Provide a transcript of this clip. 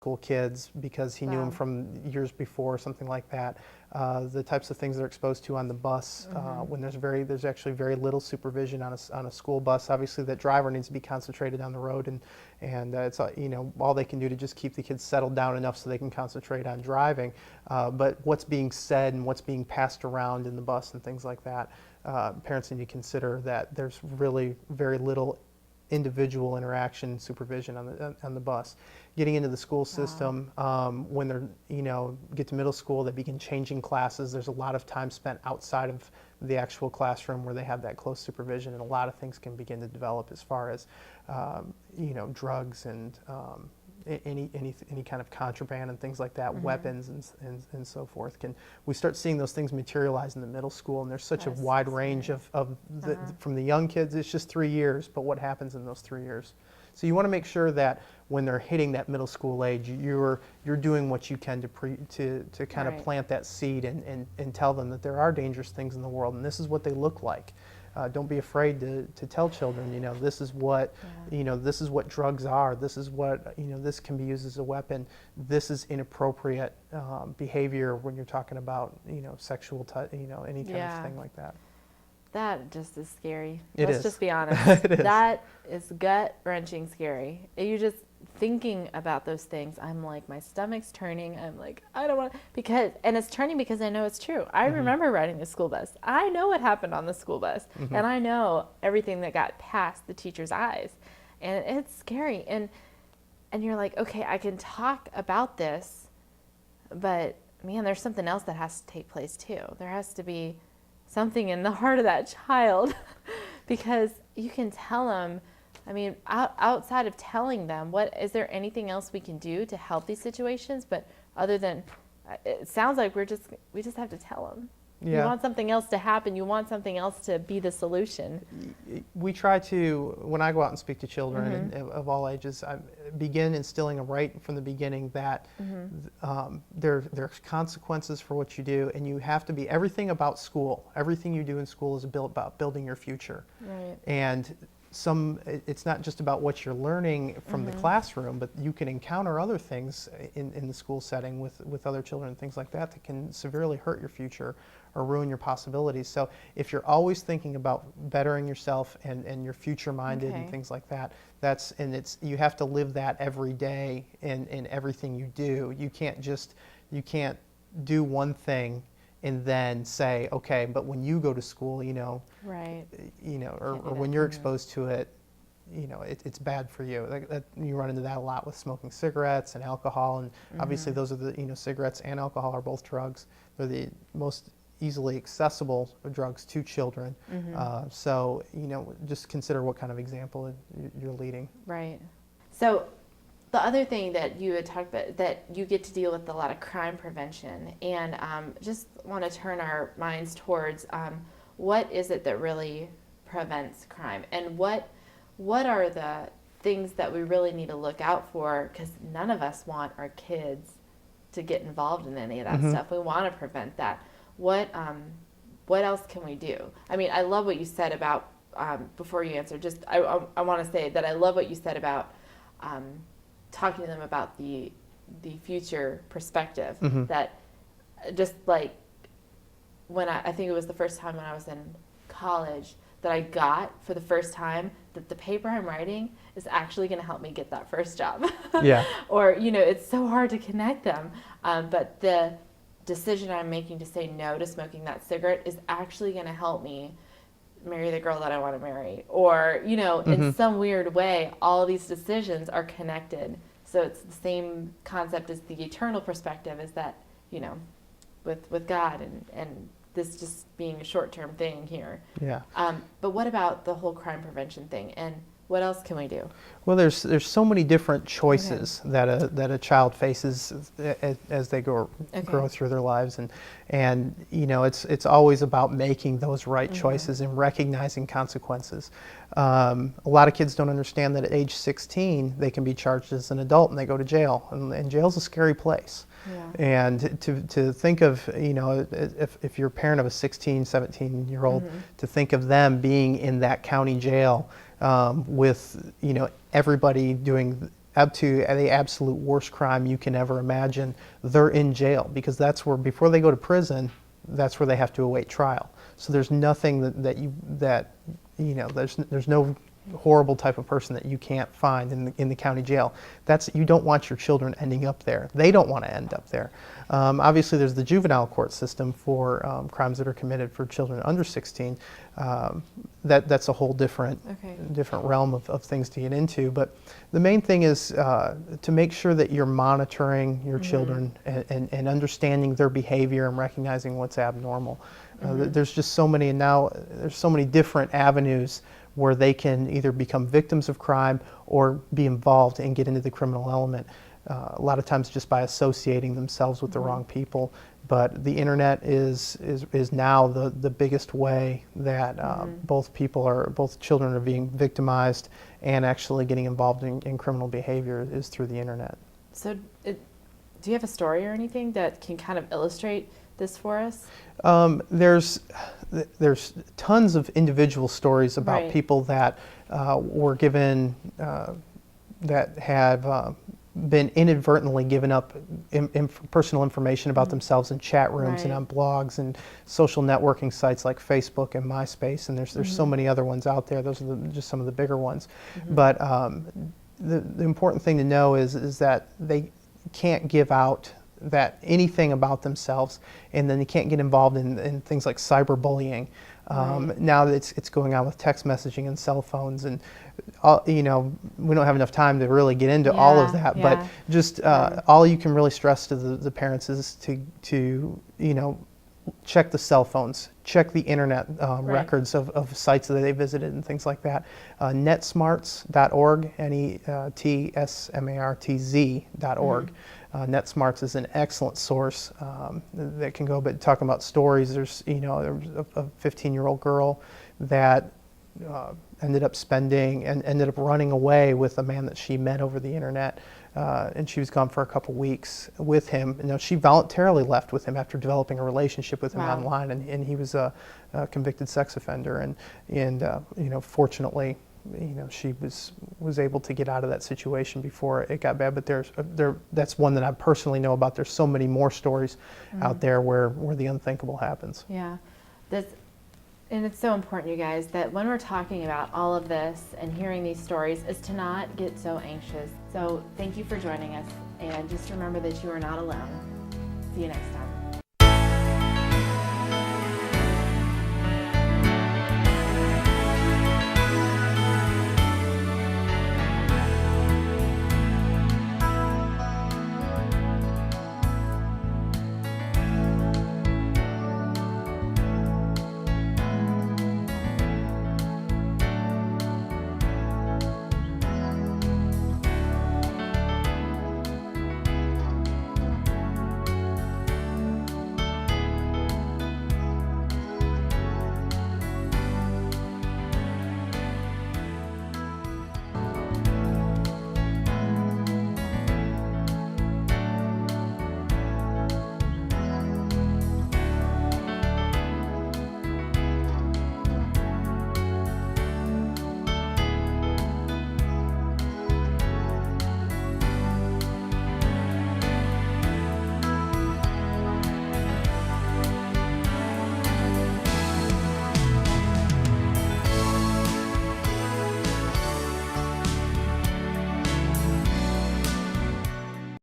school kids because he knew them from years before, something like that. The types of things they're exposed to on the bus, when there's actually very little supervision on a school bus. Obviously, that driver needs to be concentrated on the road, and it's all they can do to just keep the kids settled down enough so they can concentrate on driving. But what's being said and what's being passed around in the bus and things like that, parents need to consider that there's really very little individual interaction and supervision on the bus. Getting into the school system, when they're get to middle school, they begin changing classes. There's a lot of time spent outside of the actual classroom where they have that close supervision, and a lot of things can begin to develop as far as drugs and any kind of contraband and things like that, weapons and so forth. We start seeing those things materialize in the middle school, and there's such a wide range from the young kids. It's just 3 years, but what happens in those 3 years? So you want to make sure that when they're hitting that middle school age, you're doing what you can to kind of plant that seed and tell them that there are dangerous things in the world, and this is what they look like. Don't be afraid to tell children, this is what, this is what drugs are. This is what, this can be used as a weapon. This is inappropriate behavior when you're talking about, sexual, any kind of thing like that. That just is scary. Let's just be honest. It is. That is gut-wrenching scary. You just thinking about those things, I'm like, my stomach's turning. I'm like, I don't want to, and it's turning because I know it's true. I remember riding the school bus. I know what happened on the school bus, and I know everything that got past the teacher's eyes, and it's scary. And you're like, okay, I can talk about this, but man, there's something else that has to take place too. There has to be something in the heart of that child because you can tell them, I mean, outside of telling them, is there anything else we can do to help these situations? But other than, it sounds like we just have to tell them. Yeah. You want something else to happen. You want something else to be the solution. We try to, when I go out and speak to children of all ages, I begin instilling them right from the beginning that there's consequences for what you do, and you have to be, everything about school, everything you do in school is about building your future. Right. And it's not just about what you're learning from the classroom, but you can encounter other things in the school setting with other children and things like that can severely hurt your future or ruin your possibilities. So if you're always thinking about bettering yourself and you're future minded and things like that, you have to live that every day in everything you do. You can't do one thing and then say, okay, but when you go to school, right, or when you're exposed to it, it's bad for you. You run into that a lot with smoking cigarettes and alcohol, and obviously those are cigarettes and alcohol are both drugs. They're the most easily accessible drugs to children. So, just consider what kind of example you're leading. Right. So the other thing that you had talked about, that you get to deal with a lot of crime prevention, and just want to turn our minds towards what is it that really prevents crime, and what are the things that we really need to look out for, because none of us want our kids to get involved in any of that stuff. We want to prevent that. What else can we do? I mean, I love what you said about, before you answer, just I want to say that I love what you said about talking to them about the future perspective, that just like when I think it was the first time when I was in college that I got for the first time that the paper I'm writing is actually going to help me get that first job. Yeah. Or, it's so hard to connect them. But the decision I'm making to say no to smoking that cigarette is actually going to help me marry the girl that I want to marry. Or, in some weird way, all these decisions are connected. So it's the same concept as the eternal perspective, is that, with God and this just being a short-term thing here. Yeah. But what about the whole crime prevention thing, and what else can we do? Well, there's so many different choices that a child faces as they grow through their lives, and it's always about making those right choices and recognizing consequences. A lot of kids don't understand that at age 16 they can be charged as an adult and they go to jail, and jail's a scary place. Yeah. And to think of, if you're a parent of a 16, 17-year-old, to think of them being in that county jail with, everybody doing up to the absolute worst crime you can ever imagine, they're in jail, because that's where, before they go to prison, that's where they have to await trial. So there's nothing that there's no horrible type of person that you can't find in the county jail. You don't want your children ending up there. They don't want to end up there. Obviously, there's the juvenile court system for crimes that are committed for children under 16. That's a whole different realm of things to get into. But the main thing is to make sure that you're monitoring your children and understanding their behavior and recognizing what's abnormal. There's just so many, and now there's so many different avenues where they can either become victims of crime or be involved and get into the criminal element. A lot of times just by associating themselves with the wrong people. But the internet is now the biggest way that both children are being victimized and actually getting involved in criminal behavior is through the internet. So do you have a story or anything that can kind of illustrate this for us? There's tons of individual stories about Right. people that were given, that have been inadvertently given up personal information about themselves in chat rooms and Right. on blogs and social networking sites like Facebook and MySpace, and there's so many other ones out there. Those are just some of the bigger ones. But the important thing to know is that they can't give out anything about themselves, and then they can't get involved in things like cyberbullying. Now it's going on with text messaging and cell phones, and we don't have enough time to really get into all of that. Yeah. But just all you can really stress to the parents is to check the cell phones, check the internet records of sites that they visited and things like that. Netsmarts.org, NETSMARTZ.org. NetSmarts is an excellent source that can go, but talking about stories, there was a 15-year-old girl that ended up running away with a man that she met over the internet, and she was gone for a couple weeks with him. She voluntarily left with him after developing a relationship with him Wow. online, and he was a convicted sex offender, and fortunately, she was able to get out of that situation before it got bad. But that's one that I personally know about. There's so many more stories out there where the unthinkable happens. Yeah, and it's so important, you guys, that when we're talking about all of this and hearing these stories, is to not get so anxious. So thank you for joining us, and just remember that you are not alone. See you next time.